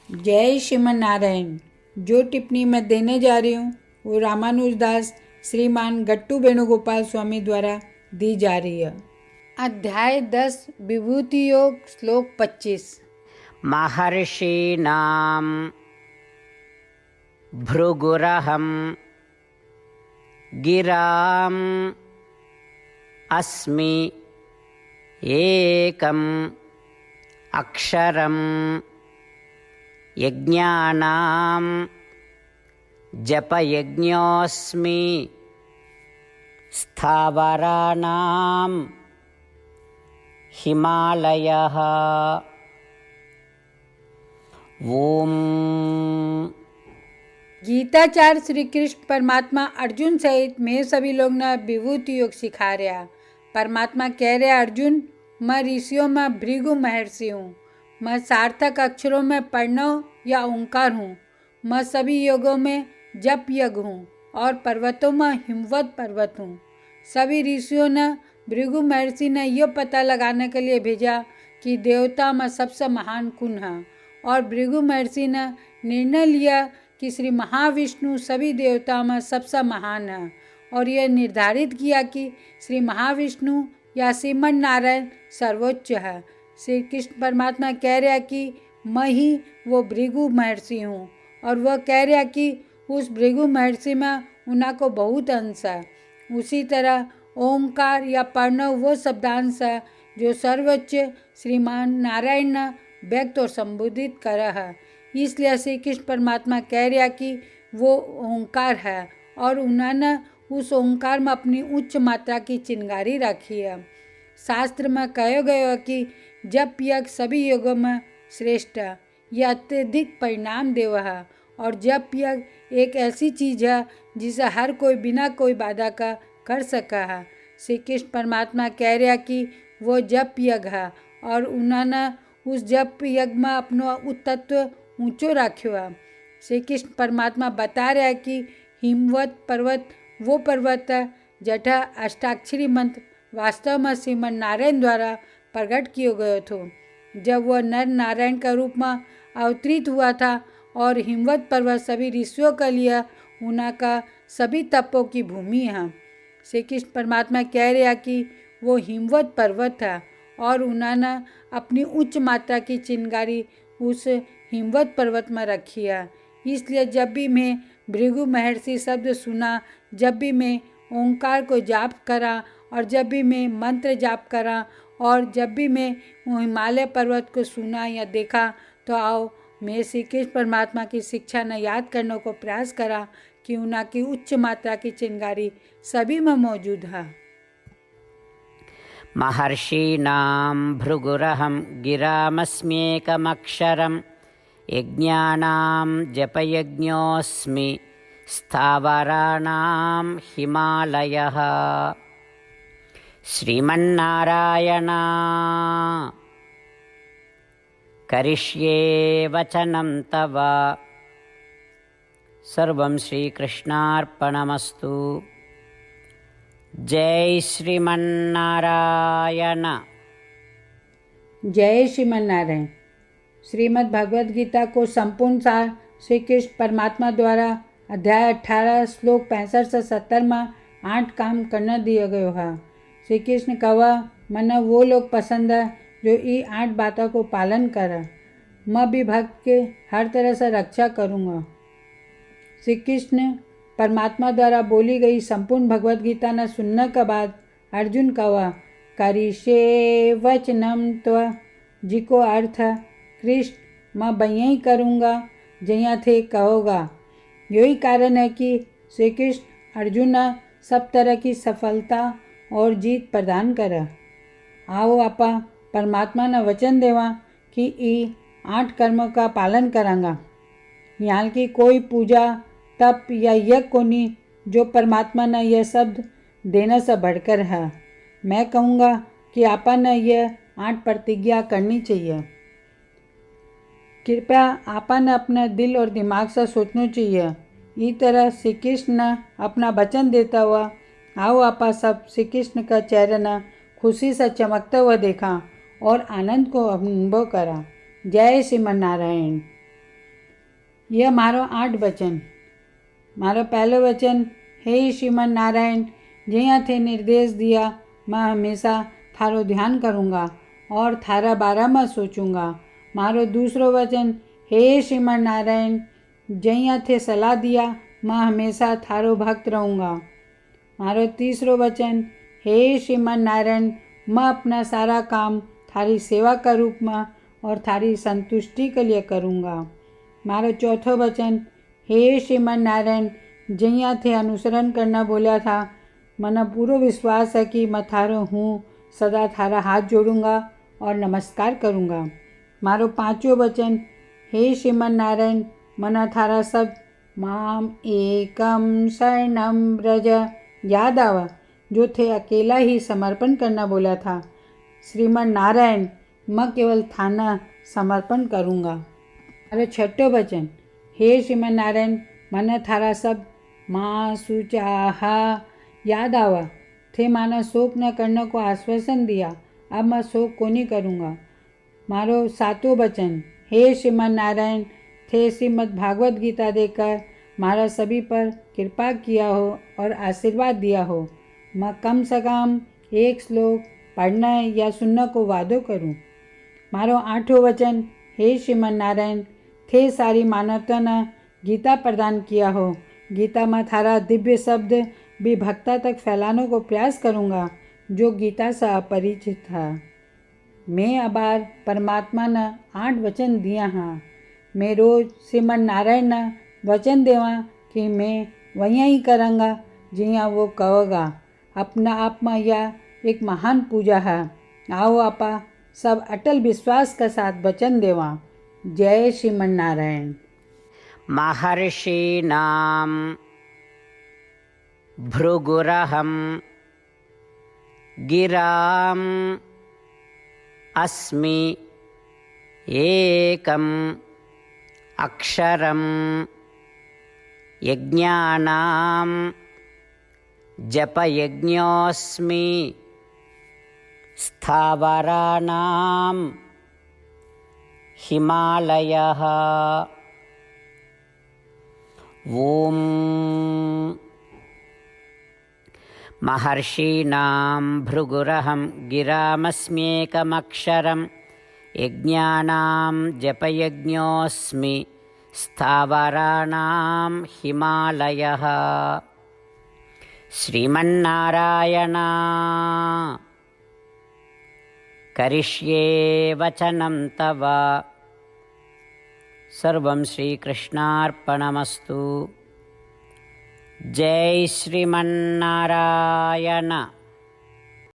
जय श्रीमन नारायण। जो टिप्पणी मैं देने जा रही हूँ वो रामानुजदास श्रीमान गट्टू वेणुगोपाल स्वामी द्वारा दी जा रही है। अध्याय 10 विभूति योग श्लोक 25। महर्षीणां भृगुरहं गिराम् अस्मि एकम् अक्षरं यज्ञानां जपयज्ञोऽस्मि स्थावराणां हिमालयः। ओम। गीताचार्य श्री कृष्ण परमात्मा अर्जुन सहित मैं सभी लोग ना विभूति योग सिखा रहा। परमात्मा कह रहे अर्जुन, मैं ऋषियों में भृगु महर्षि हूँ। मैं सार्थक अक्षरों में प्रणव या ओंकार हूँ। मैं सभी योगों में जप यज्ञ हूँ और पर्वतों में हिमवत पर्वत हूँ। सभी ऋषियों ने भृगु महर्षि ने यह पता लगाने के लिए भेजा कि देवता में सबसे महान कौन है, और भृगु महर्षि ने निर्णय लिया कि श्री महाविष्णु सभी देवताओं में सबसे महान है, और यह निर्धारित किया कि श्री महाविष्णु या श्रीमन नारायण सर्वोच्च है। श्री कृष्ण परमात्मा कह रहा कि मैं ही वो भृगु महर्षि हूँ, और वह कह रहा कि उस भृगु महर्षि में उन्हें को बहुत अंश है। उसी तरह ओंकार या प्रणव वो शब्दांश है जो सर्वोच्च श्रीमान नारायण ने व्यक्त और संबोधित करा है। इसलिए श्री कृष्ण परमात्मा कह रहा कि वो ओंकार है, और उन्होंने उस ओंकार में अपनी उच्च मात्रा की चिंगारी रखी है। शास्त्र में कहा गया है कि जप यज्ञ सभी योगों में श्रेष्ठ है, यह अत्यधिक परिणाम देव है, और जप यज्ञ एक ऐसी चीज़ है जिसे हर कोई बिना कोई बाधा का कर सका है। श्री कृष्ण परमात्मा कह रहा कि वो जप यज्ञ है, और उन्होंने उस जप यज्ञ में अपनो तत्व ऊंचो रखो है। श्री कृष्ण परमात्मा बता रहा है कि हिमवत पर्वत वो पर्वत है जठा अष्टाक्षरी मंत्र वास्तव में श्रीमन नारायण द्वारा प्रकट किया गया था, जब वह नर नारायण का रूप में अवतरित हुआ था। और हिमवत पर्वत सभी ऋषियों के लिए उनका सभी तपों की भूमि है। श्री कृष्ण परमात्मा कह रहा कि वो हिमवत पर्वत है, और उन्होंने अपनी उच्च मात्रा की चिंगारी उस हिमवत पर्वत में रखी है। इसलिए जब भी मैं भृगु महर्षि शब्द सुना, जब भी मैं ओंकार को जाप करा, और जब भी मैं मंत्र जाप करा, और जब भी मैं हिमालय पर्वत को सुना या देखा, तो आओ मैं श्री कृष्ण परमात्मा की शिक्षा ने याद करने को प्रयास करा कि उनकी उच्च मात्रा की चिंगारी सभी में मौजूद है। महर्षीणां भृगुरहं गिरामस्म्येकमक्षरं यज्ञानां जपयज्ञोऽस्मि स्थावराणां हिमालयः। श्रीमन्नारायण करिष्ये वचनं तव। सर्वं श्रीकृष्णार्पणमस्तु। जय श्रीमन्नारायण। जय श्रीमन नारायण। श्रीमद् भगवद गीता को संपूर्ण सार श्री कृष्ण परमात्मा द्वारा अध्याय 18 श्लोक 65 से 70 में 8 काम करना दिया गया है। श्री कृष्ण कहा, मना वो लोग पसंद है जो ये 8 बातों को पालन करे। मैं भी भक्त के हर तरह से रक्षा करूँगा। श्री कृष्ण परमात्मा द्वारा बोली गई संपूर्ण भगवद गीता ने सुनने के बाद अर्जुन कहा, करिष्ये वचनम त्व, जिको अर्थ है कृष्ण मैं बयही करूँगा जहाँ थे कहोगा। यही कारण है कि श्री कृष्ण अर्जुन ने सब तरह की सफलता और जीत प्रदान करा। आओ आपा परमात्मा ने वचन देवा कि ये 8 कर्मों का पालन करांगा। यहाँ की कोई पूजा तप या यज्ञ को नहीं जो परमात्मा ने यह शब्द देने से बढ़कर है। मैं कहूँगा कि आपा ने यह 8 प्रतिज्ञा करनी चाहिए। कृपया आपा ने अपने दिल और दिमाग से सोचना चाहिए। इस तरह श्री कृष्ण ने अपना वचन देता हुआ आओ आपा सब श्री कृष्ण का चेहरा ने खुशी से चमकता हुआ देखा और आनंद को अनुभव करा। जय श्रीमन नारायण। यह मारो 8 वचन। मारो पहलो वचन, हे श्रीमन नारायण, ज्यांथे निर्देश दिया मैं हमेशा थारो ध्यान करूँगा और थारा बारे में सोचूंगा। मारो दूसरो वचन, हे श्रीमन नारायण, ज्यांथे सलाह दिया मैं हमेशा थारो भक्त रहूँगा। मारो तीसरो वचन, हे श्रीमन नारायण, मैं अपना सारा काम थारी सेवा के रूप में और थारी संतुष्टि के लिए करूँगा। मारो चौथो वचन, हे श्रीमन नारायण, जैया थे अनुसरण करना बोला था, मना पूरो विश्वास है कि मैं थारो हूँ, सदा थारा हाथ जोड़ूंगा और नमस्कार करूँगा। मारो पांचो वचन, हे श्रीमन नारायण, मना थारा सब माम एकम शरणम ब्रज याद आवा, जो थे अकेला ही समर्पण करना बोला था। श्रीमन नारायण, मैं केवल थाना समर्पण करूँगा। मारो छठो वचन, हे श्रीमन नारायण, मने थारा सब माँ सुचाहा याद आवा, थे माना शोक न करने को आश्वासन दिया, अब मैं शोक को नहीं करूँगा। मारो सातों वचन, हे श्रीमन नारायण, थे श्रीमद् भागवत गीता देकर मारा सभी पर कृपा किया हो और आशीर्वाद दिया हो। मैं कम से कम एक श्लोक पढ़ने या सुनने को वादो करूं। मारो आठों वचन, हे श्रीमन नारायण, थे सारी मानवता ने गीता प्रदान किया हो। गीता में थारा दिव्य शब्द भी भक्ता तक फैलाने को प्रयास करूँगा, जो गीता से अपरिचित था। मैं अबार परमात्मा ने 8 वचन दिया हाँ। मैं रोज श्रीमन नारायण ने वचन देवा कि मैं वहीं ही करूँगा जिया वो कहोगा। अपना आप में यह एक महान पूजा है। आओ आपा सब अटल विश्वास के साथ वचन देवा। जय श्रीमन नारायण। महर्षीणां भृगुरहं गिराम् अस्मि एकम् अक्षरं यज्ञानां जपयज्ञोऽस्मि स्थावराणां हिमालयः। ॐ महर्षीणां भृगुरहं गिरामस्म्येकमक्षरं यज्ञानां जपयज्ञोऽस्मि स्थावराणां हिमालयः। श्रीमन्नारायण करिष्ये वचनं तव। सर्वं श्रीकृष्णार्पणमस्तु। जय श्रीमन्नारायण।